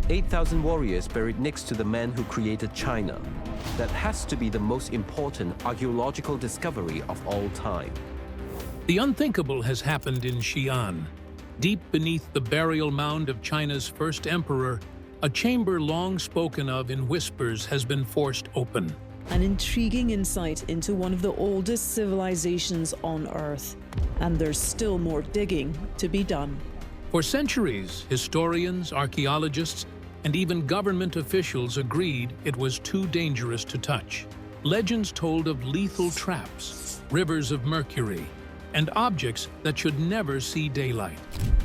8,000 warriors buried next to the man who created China. That has to be the most important archaeological discovery of all time. The unthinkable has happened in Xi'an. Deep beneath the burial mound of China's first emperor, a chamber long spoken of in whispers has been forced open. An intriguing insight into one of the oldest civilizations on Earth. And there's still more digging to be done. For centuries, historians, archaeologists, and even government officials agreed it was too dangerous to touch. Legends told of lethal traps, rivers of mercury, and objects that should never see daylight.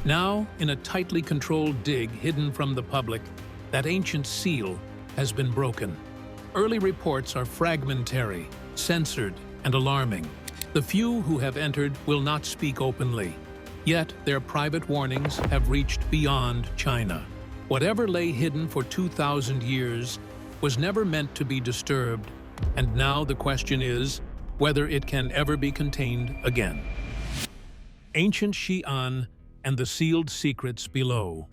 Now, in a tightly controlled dig hidden from the public, that ancient seal has been broken. Early reports are fragmentary, censored, and alarming. The few who have entered will not speak openly, yet their private warnings have reached beyond China. Whatever lay hidden for 2,000 years was never meant to be disturbed, and now the question is whether it can ever be contained again. Ancient Xi'an and the sealed secrets below.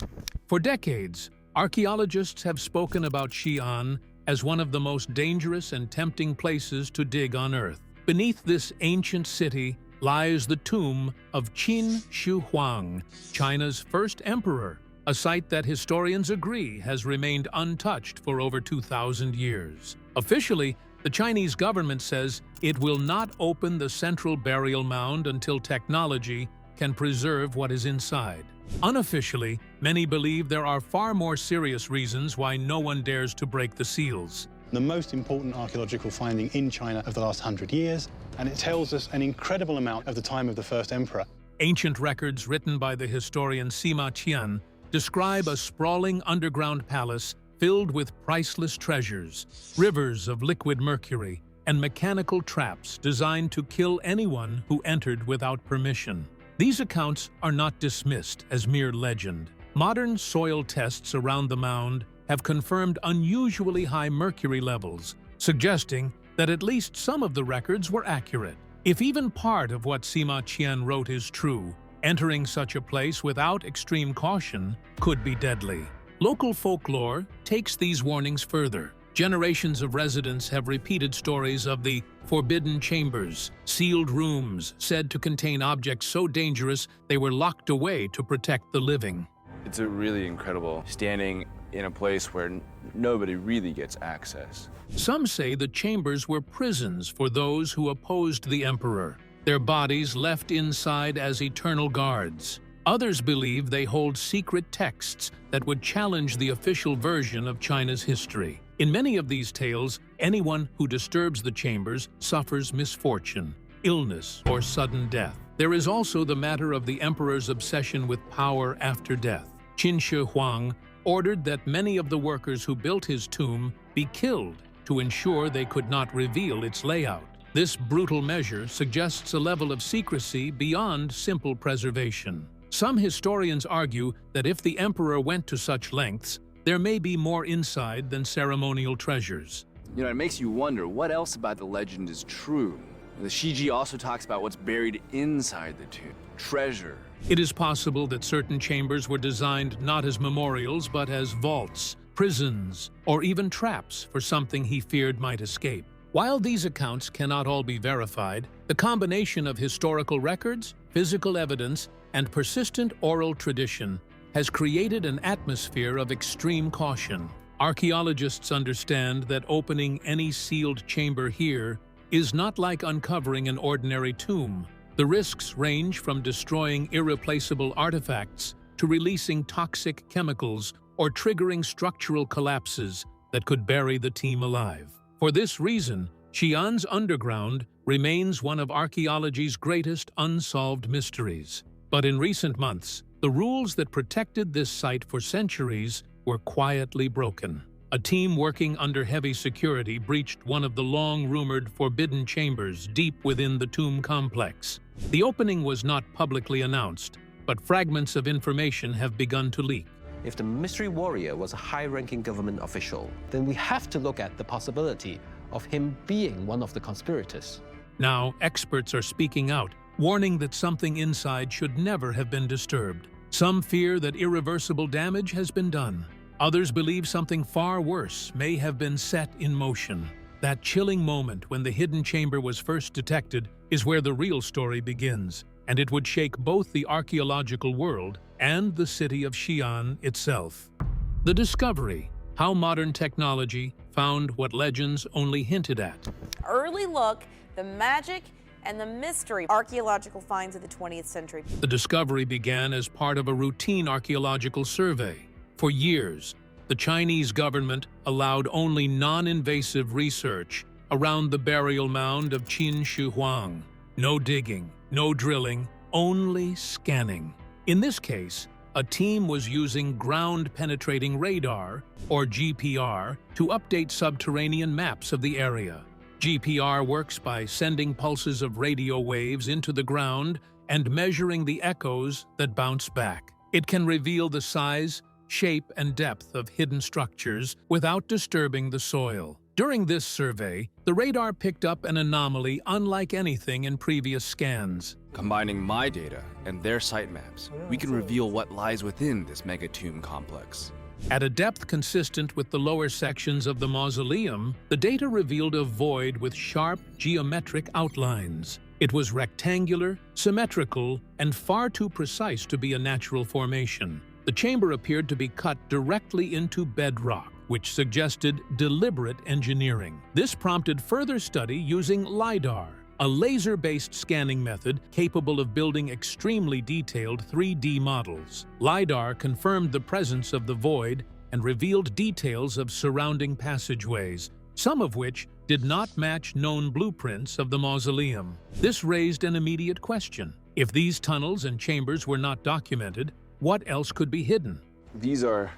For decades, archaeologists have spoken about Xi'an as one of the most dangerous and tempting places to dig on Earth. Beneath this ancient city lies the tomb of Qin Shi Huang, China's first emperor, a site that historians agree has remained untouched for over 2,000 years. Officially, the Chinese government says it will not open the central burial mound until technology can preserve what is inside. Unofficially, many believe there are far more serious reasons why no one dares to break the seals. The most important archaeological finding in China of the last 100 years, and it tells us an incredible amount of the time of the first emperor. Ancient records written by the historian Sima Qian describe a sprawling underground palace filled with priceless treasures, rivers of liquid mercury, and mechanical traps designed to kill anyone who entered without permission. These accounts are not dismissed as mere legend. Modern soil tests around the mound have confirmed unusually high mercury levels, suggesting that at least some of the records were accurate. If even part of what Sima Qian wrote is true, entering such a place without extreme caution could be deadly. Local folklore takes these warnings further. Generations of residents have repeated stories of the forbidden chambers, sealed rooms said to contain objects so dangerous they were locked away to protect the living. It's really incredible standing in a place where nobody really gets access. Some say the chambers were prisons for those who opposed the emperor, their bodies left inside as eternal guards. Others believe they hold secret texts that would challenge the official version of China's history. In many of these tales, anyone who disturbs the chambers suffers misfortune, illness, or sudden death. There is also the matter of the emperor's obsession with power after death. Qin Shi Huang ordered that many of the workers who built his tomb be killed to ensure they could not reveal its layout. This brutal measure suggests a level of secrecy beyond simple preservation. Some historians argue that if the emperor went to such lengths, there may be more inside than ceremonial treasures. You know, it makes you wonder what else about the legend is true. The Shiji also talks about what's buried inside the tomb, treasure. It is possible that certain chambers were designed not as memorials but as vaults, prisons, or even traps for something he feared might escape. While these accounts cannot all be verified, the combination of historical records, physical evidence, and persistent oral tradition has created an atmosphere of extreme caution. Archaeologists understand that opening any sealed chamber here is not like uncovering an ordinary tomb. The risks range from destroying irreplaceable artifacts to releasing toxic chemicals or triggering structural collapses that could bury the team alive. For this reason, Xi'an's underground remains one of archaeology's greatest unsolved mysteries. But in recent months, the rules that protected this site for centuries were quietly broken. A team working under heavy security breached one of the long-rumored forbidden chambers deep within the tomb complex. The opening was not publicly announced, but fragments of information have begun to leak. If the mystery warrior was a high-ranking government official, then we have to look at the possibility of him being one of the conspirators. Now, experts are speaking out, warning that something inside should never have been disturbed. Some fear that irreversible damage has been done. Others believe something far worse may have been set in motion. That chilling moment when the hidden chamber was first detected is where the real story begins, and it would shake both the archaeological world and the city of Xi'an itself. The discovery: how modern technology found what legends only hinted at. Early look, the magic and the mystery archaeological finds of the 20th century. The discovery began as part of a routine archaeological survey. For years, the Chinese government allowed only non-invasive research around the burial mound of Qin Shi Huang. No digging, no drilling, only scanning. In this case, a team was using ground-penetrating radar, or GPR, to update subterranean maps of the area. GPR works by sending pulses of radio waves into the ground and measuring the echoes that bounce back. It can reveal the size, shape, and depth of hidden structures without disturbing the soil. During this survey, the radar picked up an anomaly unlike anything in previous scans. Combining my data and their site maps, we can reveal what lies within this megatomb complex. At a depth consistent with the lower sections of the mausoleum, the data revealed a void with sharp geometric outlines. It was rectangular, symmetrical, and far too precise to be a natural formation. The chamber appeared to be cut directly into bedrock, which suggested deliberate engineering. This prompted further study using LiDAR, a laser-based scanning method capable of building extremely detailed 3D models. LiDAR confirmed the presence of the void and revealed details of surrounding passageways, some of which did not match known blueprints of the mausoleum. This raised an immediate question. If these tunnels and chambers were not documented, what else could be hidden? These are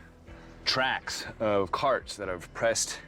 tracks of carts that have pressed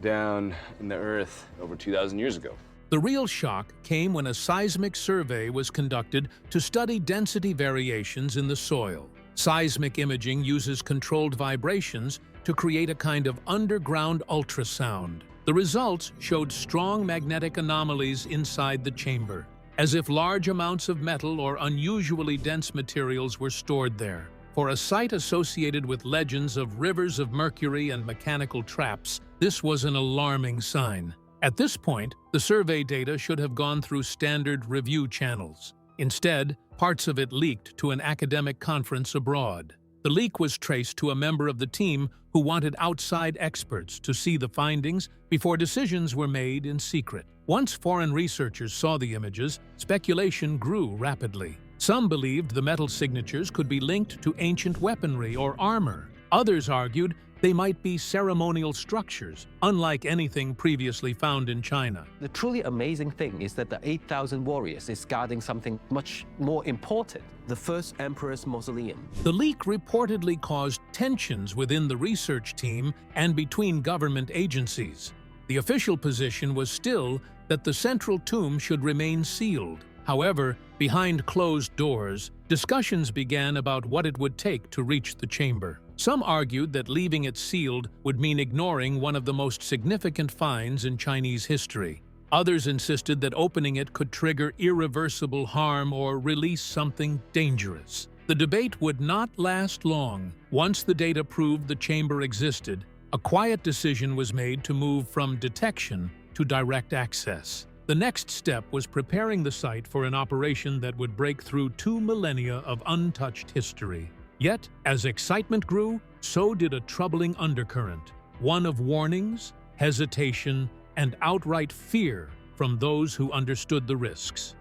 down in the earth over 2,000 years ago. The real shock came when a seismic survey was conducted to study density variations in the soil. Seismic imaging uses controlled vibrations to create a kind of underground ultrasound. The results showed strong magnetic anomalies inside the chamber, as if large amounts of metal or unusually dense materials were stored there. For a site associated with legends of rivers of mercury and mechanical traps, this was an alarming sign. At this point, the survey data should have gone through standard review channels. Instead, parts of it leaked to an academic conference abroad. The leak was traced to a member of the team who wanted outside experts to see the findings before decisions were made in secret. Once foreign researchers saw the images, speculation grew rapidly. Some believed the metal signatures could be linked to ancient weaponry or armor. Others argued they might be ceremonial structures, unlike anything previously found in China. The truly amazing thing is that the 8,000 warriors is guarding something much more important, the first emperor's mausoleum. The leak reportedly caused tensions within the research team and between government agencies. The official position was still that the central tomb should remain sealed. However, behind closed doors, discussions began about what it would take to reach the chamber. Some argued that leaving it sealed would mean ignoring one of the most significant finds in Chinese history. Others insisted that opening it could trigger irreversible harm or release something dangerous. The debate would not last long. Once the data proved the chamber existed, a quiet decision was made to move from detection to direct access. The next step was preparing the site for an operation that would break through 2 millennia of untouched history. Yet, as excitement grew, so did a troubling undercurrent, one of warnings, hesitation, and outright fear from those who understood the risks.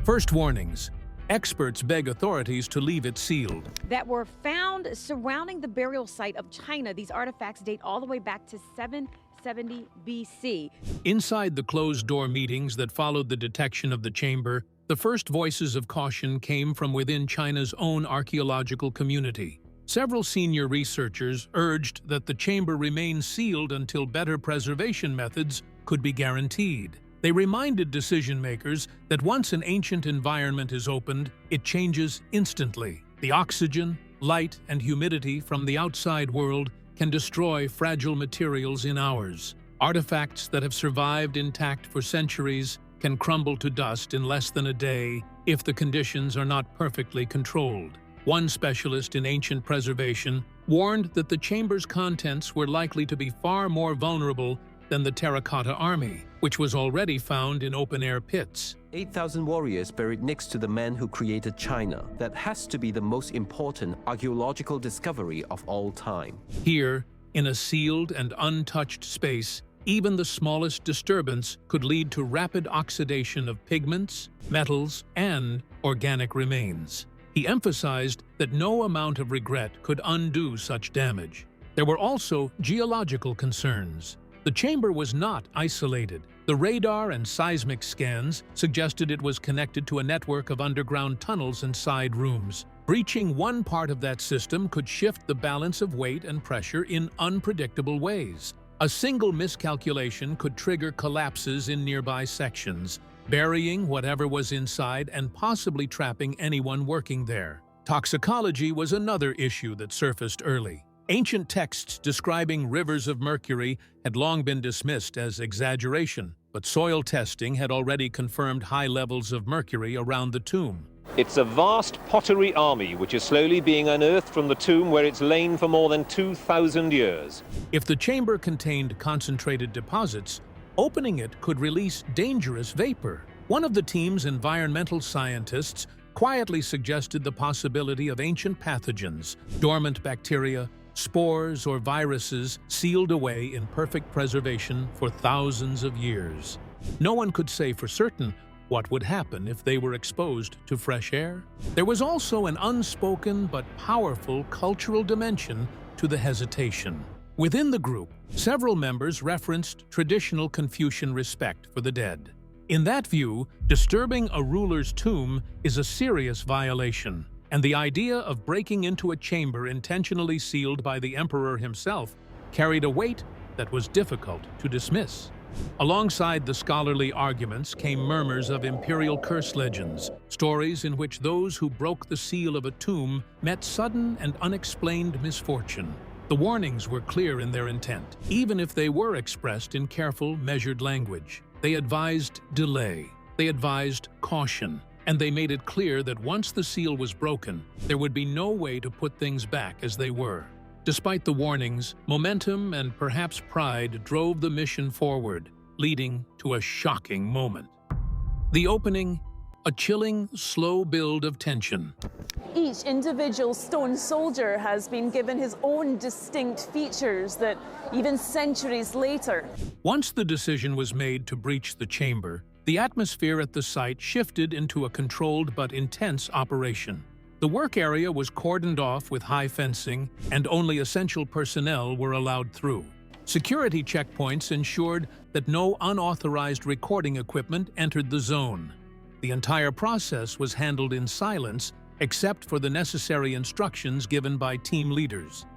First warnings. Experts beg authorities to leave it sealed. That were found surrounding the burial site of China. These artifacts date all the way back to 770 BC. Inside the closed-door meetings that followed the detection of the chamber, the first voices of caution came from within China's own archaeological community. Several senior researchers urged that the chamber remain sealed until better preservation methods could be guaranteed. They reminded decision-makers that once an ancient environment is opened, it changes instantly. The oxygen, light, and humidity from the outside world can destroy fragile materials in hours. Artifacts that have survived intact for centuries can crumble to dust in less than a day if the conditions are not perfectly controlled. One specialist in ancient preservation warned that the chamber's contents were likely to be far more vulnerable than the terracotta army, which was already found in open-air pits. 8,000 warriors buried next to the man who created China. That has to be the most important archaeological discovery of all time. Here, in a sealed and untouched space, even the smallest disturbance could lead to rapid oxidation of pigments, metals, and organic remains. He emphasized that no amount of regret could undo such damage. There were also geological concerns. The chamber was not isolated. The radar and seismic scans suggested it was connected to a network of underground tunnels and side rooms. Breaching one part of that system could shift the balance of weight and pressure in unpredictable ways. A single miscalculation could trigger collapses in nearby sections, burying whatever was inside and possibly trapping anyone working there. Toxicology was another issue that surfaced early. Ancient texts describing rivers of mercury had long been dismissed as exaggeration, but soil testing had already confirmed high levels of mercury around the tomb. It's a vast pottery army which is slowly being unearthed from the tomb where it's lain for more than 2,000 years. If the chamber contained concentrated deposits, opening it could release dangerous vapor. One of the team's environmental scientists quietly suggested the possibility of ancient pathogens, dormant bacteria, spores, or viruses sealed away in perfect preservation for thousands of years. No one could say for certain what would happen if they were exposed to fresh air. There was also an unspoken but powerful cultural dimension to the hesitation. Within the group, several members referenced traditional Confucian respect for the dead. In that view, disturbing a ruler's tomb is a serious violation, and the idea of breaking into a chamber intentionally sealed by the emperor himself carried a weight that was difficult to dismiss. Alongside the scholarly arguments came murmurs of imperial curse legends, stories in which those who broke the seal of a tomb met sudden and unexplained misfortune. The warnings were clear in their intent, even if they were expressed in careful, measured language. They advised delay, they advised caution, and they made it clear that once the seal was broken, there would be no way to put things back as they were. Despite the warnings, momentum and perhaps pride drove the mission forward, leading to a shocking moment. The opening, a chilling, slow build of tension. Each individual stone soldier has been given his own distinct features that even centuries later. Once the decision was made to breach the chamber, the atmosphere at the site shifted into a controlled but intense operation. The work area was cordoned off with high fencing, and only essential personnel were allowed through. Security checkpoints ensured that no unauthorized recording equipment entered the zone. The entire process was handled in silence, except for the necessary instructions given by team leaders.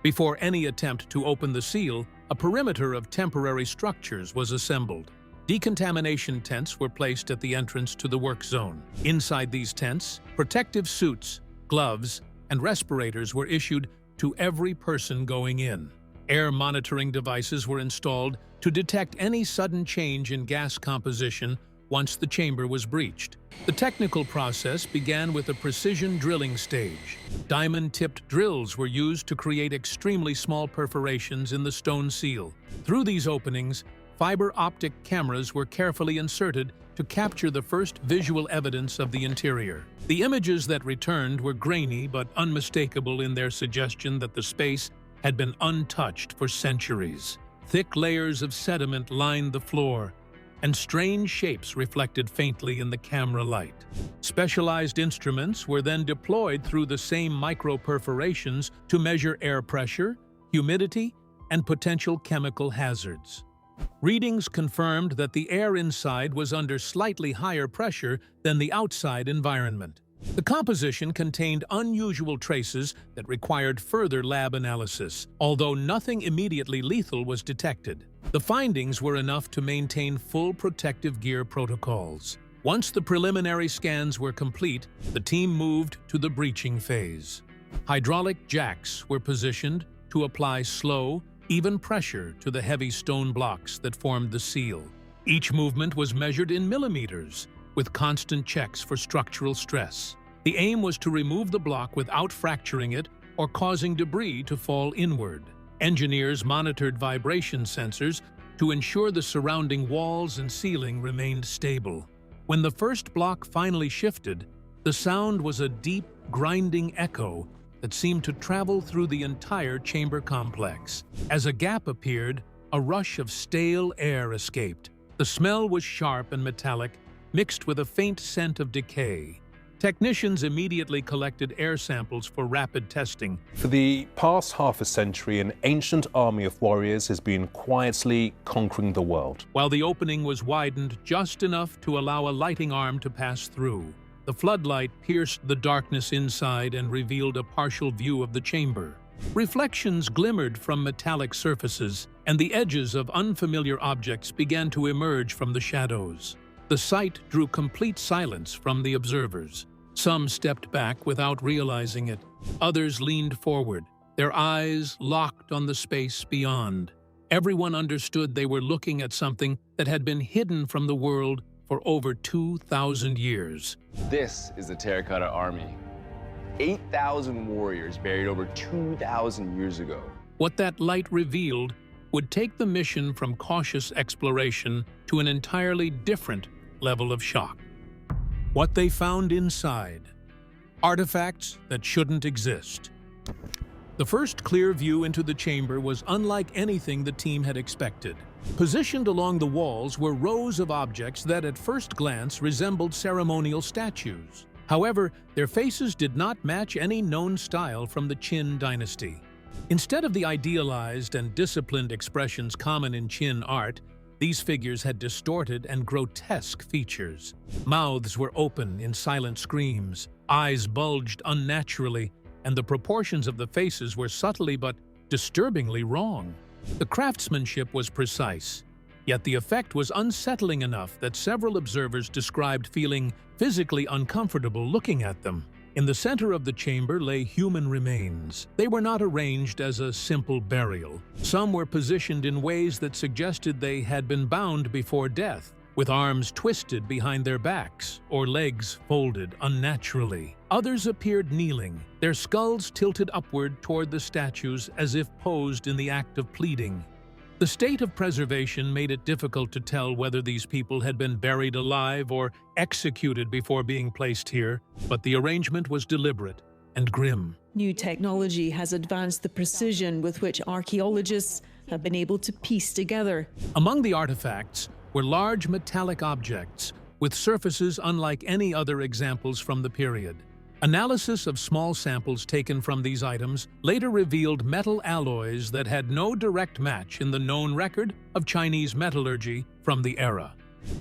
Before any attempt to open the seal, a perimeter of temporary structures was assembled. Decontamination tents were placed at the entrance to the work zone. Inside these tents, protective suits, gloves, and respirators were issued to every person going in. Air monitoring devices were installed to detect any sudden change in gas composition once the chamber was breached. The technical process began with a precision drilling stage. Diamond-tipped drills were used to create extremely small perforations in the stone seal. Through these openings, fiber optic cameras were carefully inserted to capture the first visual evidence of the interior. The images that returned were grainy but unmistakable in their suggestion that the space had been untouched for centuries. Thick layers of sediment lined the floor, and strange shapes reflected faintly in the camera light. Specialized instruments were then deployed through the same micro-perforations to measure air pressure, humidity, and potential chemical hazards. Readings confirmed that the air inside was under slightly higher pressure than the outside environment. The composition contained unusual traces that required further lab analysis, although nothing immediately lethal was detected. The findings were enough to maintain full protective gear protocols. Once the preliminary scans were complete, the team moved to the breaching phase. Hydraulic jacks were positioned to apply slow, even pressure to the heavy stone blocks that formed the seal. Each movement was measured in millimeters, with constant checks for structural stress. The aim was to remove the block without fracturing it or causing debris to fall inward. Engineers monitored vibration sensors to ensure the surrounding walls and ceiling remained stable. When the first block finally shifted, the sound was a deep, grinding echo that seemed to travel through the entire chamber complex. As a gap appeared, a rush of stale air escaped. The smell was sharp and metallic, mixed with a faint scent of decay. Technicians immediately collected air samples for rapid testing. For the past half a century, an ancient army of warriors has been quietly conquering the world. While the opening was widened just enough to allow a lighting arm to pass through, the floodlight pierced the darkness inside and revealed a partial view of the chamber. Reflections glimmered from metallic surfaces, and the edges of unfamiliar objects began to emerge from the shadows. The sight drew complete silence from the observers. Some stepped back without realizing it. Others leaned forward, their eyes locked on the space beyond. Everyone understood they were looking at something that had been hidden from the world for over 2,000 years. This is the Terracotta Army. 8,000 warriors buried over 2,000 years ago. What that light revealed would take the mission from cautious exploration to an entirely different level of shock. What they found inside: artifacts that shouldn't exist. The first clear view into the chamber was unlike anything the team had expected. Positioned along the walls were rows of objects that at first glance resembled ceremonial statues. However, their faces did not match any known style from the Qin dynasty. Instead of the idealized and disciplined expressions common in Qin art, these figures had distorted and grotesque features. Mouths were open in silent screams, eyes bulged unnaturally, and the proportions of the faces were subtly but disturbingly wrong. The craftsmanship was precise, yet the effect was unsettling enough that several observers described feeling physically uncomfortable looking at them. In the center of the chamber lay human remains. They were not arranged as a simple burial. Some were positioned in ways that suggested they had been bound before death, with arms twisted behind their backs or legs folded unnaturally. Others appeared kneeling, their skulls tilted upward toward the statues as if posed in the act of pleading. The state of preservation made it difficult to tell whether these people had been buried alive or executed before being placed here, but the arrangement was deliberate and grim. New technology has advanced the precision with which archaeologists have been able to piece together. Among the artifacts were large metallic objects with surfaces unlike any other examples from the period. Analysis of small samples taken from these items later revealed metal alloys that had no direct match in the known record of Chinese metallurgy from the era.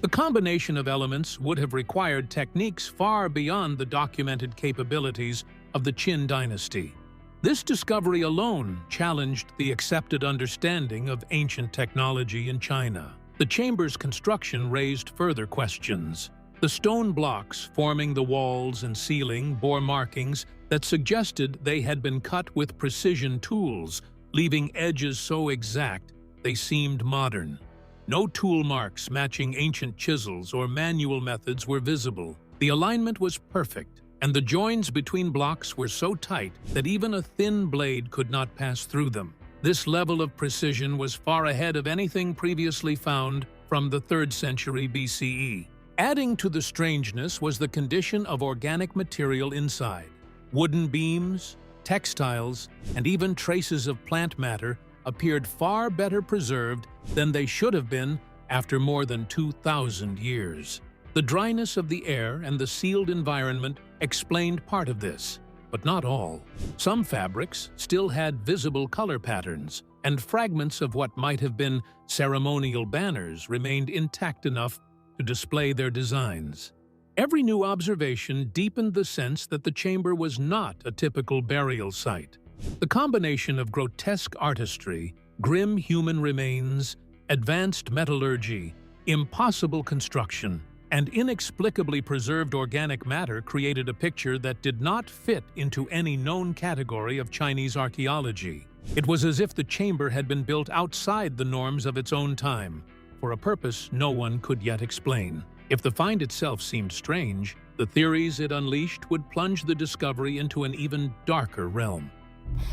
The combination of elements would have required techniques far beyond the documented capabilities of the Qin dynasty. This discovery alone challenged the accepted understanding of ancient technology in China. The chamber's construction raised further questions. The stone blocks forming the walls and ceiling bore markings that suggested they had been cut with precision tools, leaving edges so exact they seemed modern. No tool marks matching ancient chisels or manual methods were visible. The alignment was perfect, and the joins between blocks were so tight that even a thin blade could not pass through them. This level of precision was far ahead of anything previously found from the 3rd century BCE. Adding to the strangeness was the condition of organic material inside. Wooden beams, textiles, and even traces of plant matter appeared far better preserved than they should have been after more than 2,000 years. The dryness of the air and the sealed environment explained part of this, but not all. Some fabrics still had visible color patterns, and fragments of what might have been ceremonial banners remained intact enough to display their designs. Every new observation deepened the sense that the chamber was not a typical burial site. The combination of grotesque artistry, grim human remains, advanced metallurgy, impossible construction, and inexplicably preserved organic matter created a picture that did not fit into any known category of Chinese archaeology. It was as if the chamber had been built outside the norms of its own time, for a purpose no one could yet explain. If the find itself seemed strange, the The theories it unleashed would plunge the discovery into an even darker realm.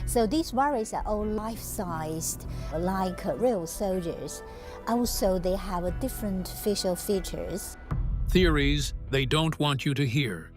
So these warriors are all life-sized, like real soldiers. Also, they have different facial features. Theories they don't want you to hear.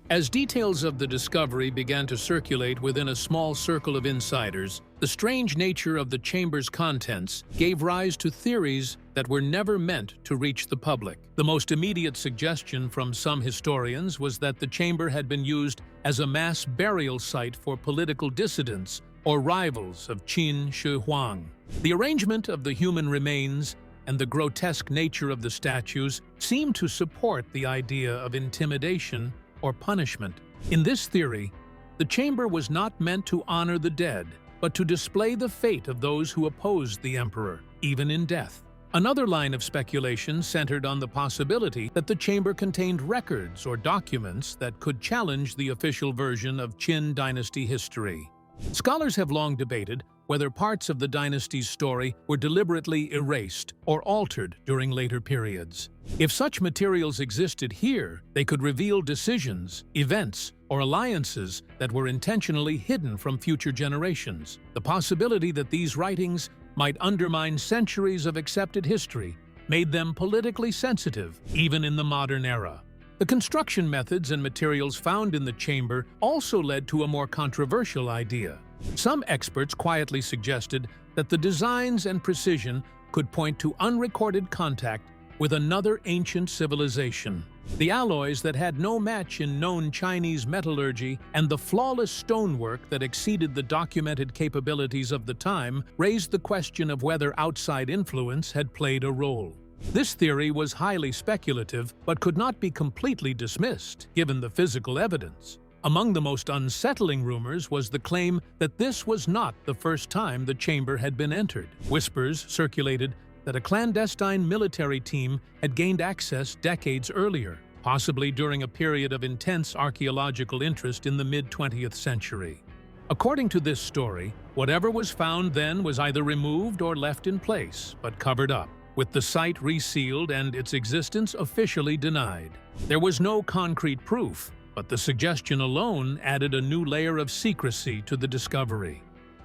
As details of the discovery began to circulate within a small circle of insiders, the strange nature of the chamber's contents gave rise to theories that were never meant to reach the public. The most immediate suggestion from some historians was that the chamber had been used as a mass burial site for political dissidents or rivals of Qin Shi Huang. The arrangement of the human remains and the grotesque nature of the statues seemed to support the idea of intimidation or punishment. In this theory, the chamber was not meant to honor the dead, but to display the fate of those who opposed the emperor, even in death. Another line of speculation centered on the possibility that the chamber contained records or documents that could challenge the official version of Qin dynasty history. Scholars have long debated whether parts of the dynasty's story were deliberately erased or altered during later periods. If such materials existed here, they could reveal decisions, events, or alliances that were intentionally hidden from future generations. The possibility that these writings might undermine centuries of accepted history made them politically sensitive, even in the modern era. The construction methods and materials found in the chamber also led to a more controversial idea. Some experts quietly suggested that the designs and precision could point to unrecorded contact with another ancient civilization. The alloys that had no match in known Chinese metallurgy and the flawless stonework that exceeded the documented capabilities of the time raised the question of whether outside influence had played a role. This theory was highly speculative, but could not be completely dismissed, given the physical evidence. Among the most unsettling rumors was the claim that this was not the first time the chamber had been entered. Whispers circulated that a clandestine military team had gained access decades earlier, possibly during a period of intense archaeological interest in the mid-20th century. According to this story, whatever was found then was either removed or left in place, but covered up, with the site resealed and its existence officially denied. There was no concrete proof, but the suggestion alone added a new layer of secrecy to the discovery.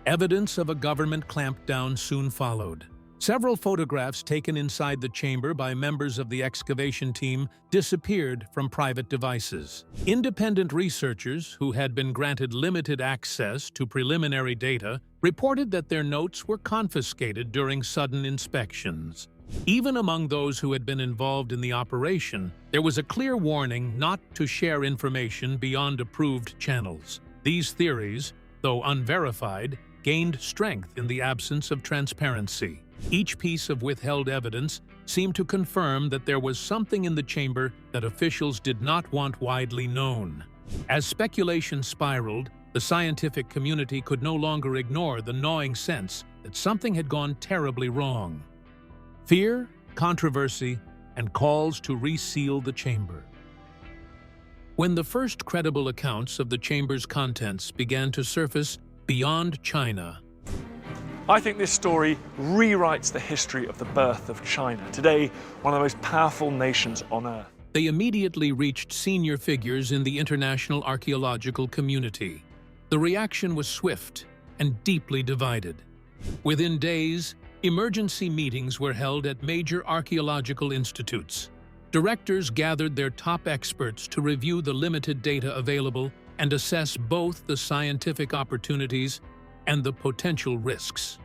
Evidence of a government clampdown soon followed. Several photographs taken inside the chamber by members of the excavation team disappeared from private devices. Independent researchers, who had been granted limited access to preliminary data, reported that their notes were confiscated during sudden inspections. Even among those who had been involved in the operation, there was a clear warning not to share information beyond approved channels. These theories, though unverified, gained strength in the absence of transparency. Each piece of withheld evidence seemed to confirm that there was something in the chamber that officials did not want widely known. As speculation spiraled, the scientific community could no longer ignore the gnawing sense that something had gone terribly wrong. Fear, controversy, and calls to reseal the chamber. When the first credible accounts of the chamber's contents began to surface beyond China, I think this story rewrites the history of the birth of China, today one of the most powerful nations on Earth. They immediately reached senior figures in the international archaeological community. The reaction was swift and deeply divided. Within days, emergency meetings were held at major archaeological institutes. Directors gathered their top experts to review the limited data available and assess both the scientific opportunities and the potential risks.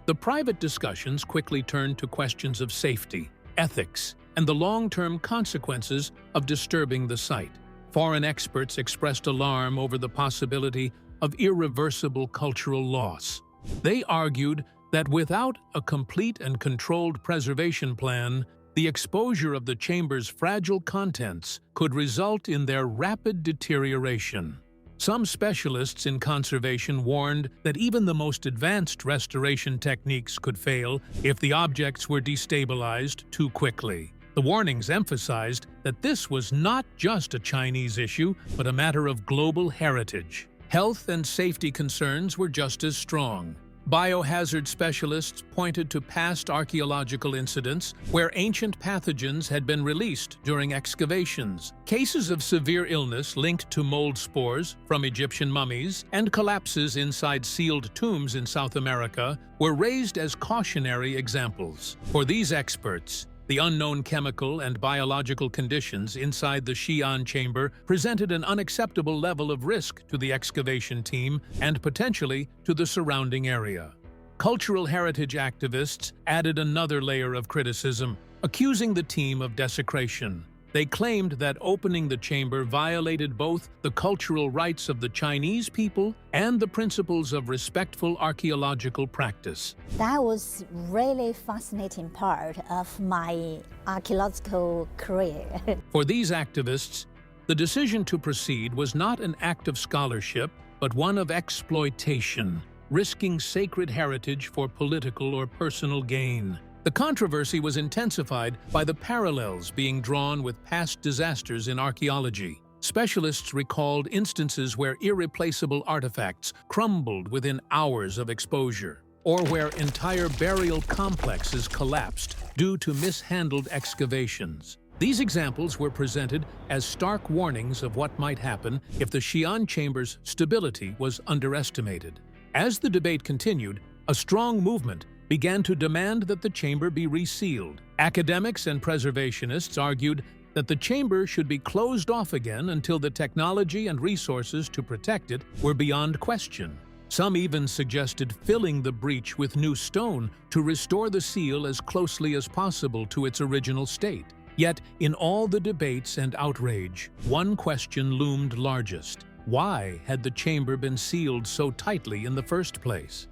The private discussions quickly turned to questions of safety, ethics, and the long-term consequences of disturbing the site. Foreign experts expressed alarm over the possibility of irreversible cultural loss. They argued that without a complete and controlled preservation plan, the exposure of the chamber's fragile contents could result in their rapid deterioration. Some specialists in conservation warned that even the most advanced restoration techniques could fail if the objects were destabilized too quickly. The warnings emphasized that this was not just a Chinese issue, but a matter of global heritage. Health and safety concerns were just as strong. Biohazard specialists pointed to past archaeological incidents where ancient pathogens had been released during excavations. Cases of severe illness linked to mold spores from Egyptian mummies and collapses inside sealed tombs in South America were raised as cautionary examples. For these experts, the unknown chemical and biological conditions inside the Xi'an chamber presented an unacceptable level of risk to the excavation team and potentially to the surrounding area. Cultural heritage activists added another layer of criticism, accusing the team of desecration. They claimed that opening the chamber violated both the cultural rights of the Chinese people and the principles of respectful archaeological practice. That was really fascinating part of my archaeological career. For these activists, the decision to proceed was not an act of scholarship, but one of exploitation, risking sacred heritage for political or personal gain. The controversy was intensified by the parallels being drawn with past disasters in archaeology. Specialists recalled instances where irreplaceable artifacts crumbled within hours of exposure, or where entire burial complexes collapsed due to mishandled excavations. These examples were presented as stark warnings of what might happen if the Xi'an chamber's stability was underestimated. As the debate continued, a strong movement began to demand that the chamber be resealed. Academics and preservationists argued that the chamber should be closed off again until the technology and resources to protect it were beyond question. Some even suggested filling the breach with new stone to restore the seal as closely as possible to its original state. Yet, in all the debates and outrage, one question loomed largest. Why had the chamber been sealed so tightly in the first place?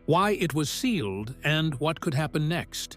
Why it was sealed, and what could happen next.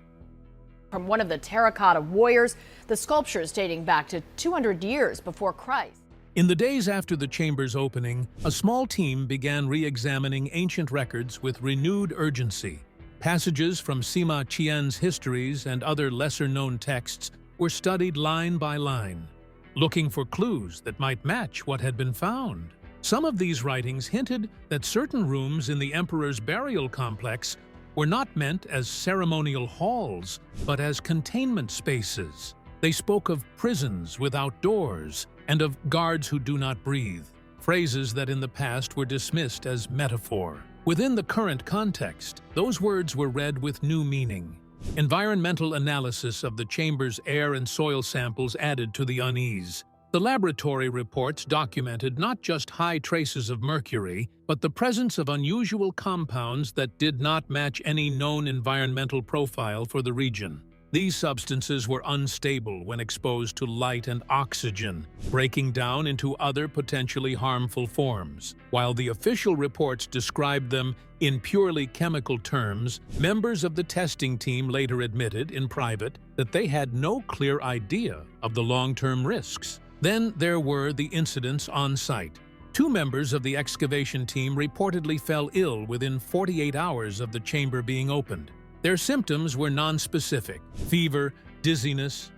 From one of the terracotta warriors, the sculptures dating back to 200 years before Christ. In the days after the chamber's opening, a small team began re-examining ancient records with renewed urgency. Passages from Sima Qian's histories and other lesser-known texts were studied line by line, looking for clues that might match what had been found. Some of these writings hinted that certain rooms in the emperor's burial complex were not meant as ceremonial halls, but as containment spaces. They spoke of prisons without doors and of guards who do not breathe, phrases that in the past were dismissed as metaphor. Within the current context, those words were read with new meaning. Environmental analysis of the chamber's air and soil samples added to the unease. The laboratory reports documented not just high traces of mercury, but the presence of unusual compounds that did not match any known environmental profile for the region. These substances were unstable when exposed to light and oxygen, breaking down into other potentially harmful forms. While the official reports described them in purely chemical terms, members of the testing team later admitted in private that they had no clear idea of the long-term risks. Then there were the incidents on site. 2 members of the excavation team reportedly fell ill within 48 hours of the chamber being opened. Their symptoms were nonspecific: fever, dizziness,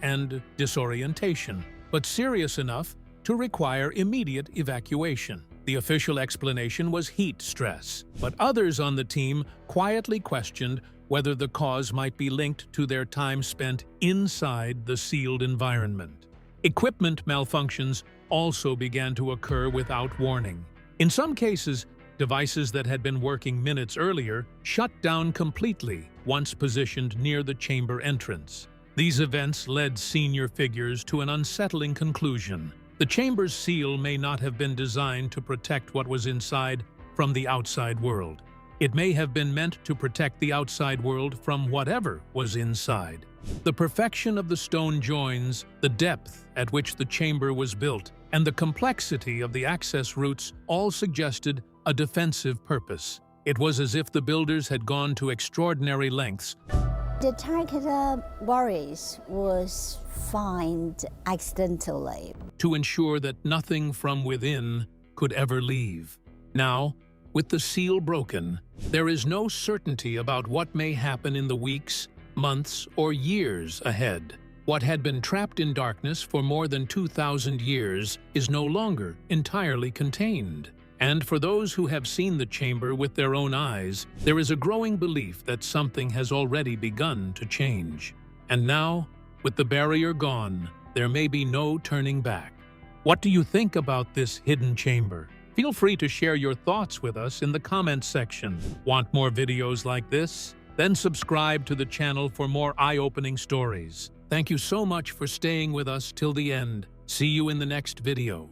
and disorientation, but serious enough to require immediate evacuation. The official explanation was heat stress, but others on the team quietly questioned whether the cause might be linked to their time spent inside the sealed environment. Equipment malfunctions also began to occur without warning. In some cases, devices that had been working minutes earlier shut down completely once positioned near the chamber entrance. These events led senior figures to an unsettling conclusion. The chamber's seal may not have been designed to protect what was inside from the outside world. It may have been meant to protect the outside world from whatever was inside. The perfection of the stone joins, the depth at which the chamber was built, and the complexity of the access routes all suggested a defensive purpose. It was as if the builders had gone to extraordinary lengths. The terracotta warriors was found accidentally To ensure that nothing from within could ever leave. Now, with the seal broken, there is no certainty about what may happen in the weeks, months, or years ahead. What had been trapped in darkness for more than 2,000 years is no longer entirely contained, And for those who have seen the chamber with their own eyes, there is a growing belief that something has already begun to change. And now, with the barrier gone, there may be no turning back. What do you think about this hidden chamber? Feel free to share your thoughts with us in the comments section. Want more videos like this? Then subscribe to the channel for more eye-opening stories. Thank you so much for staying with us till the end. See you in the next video.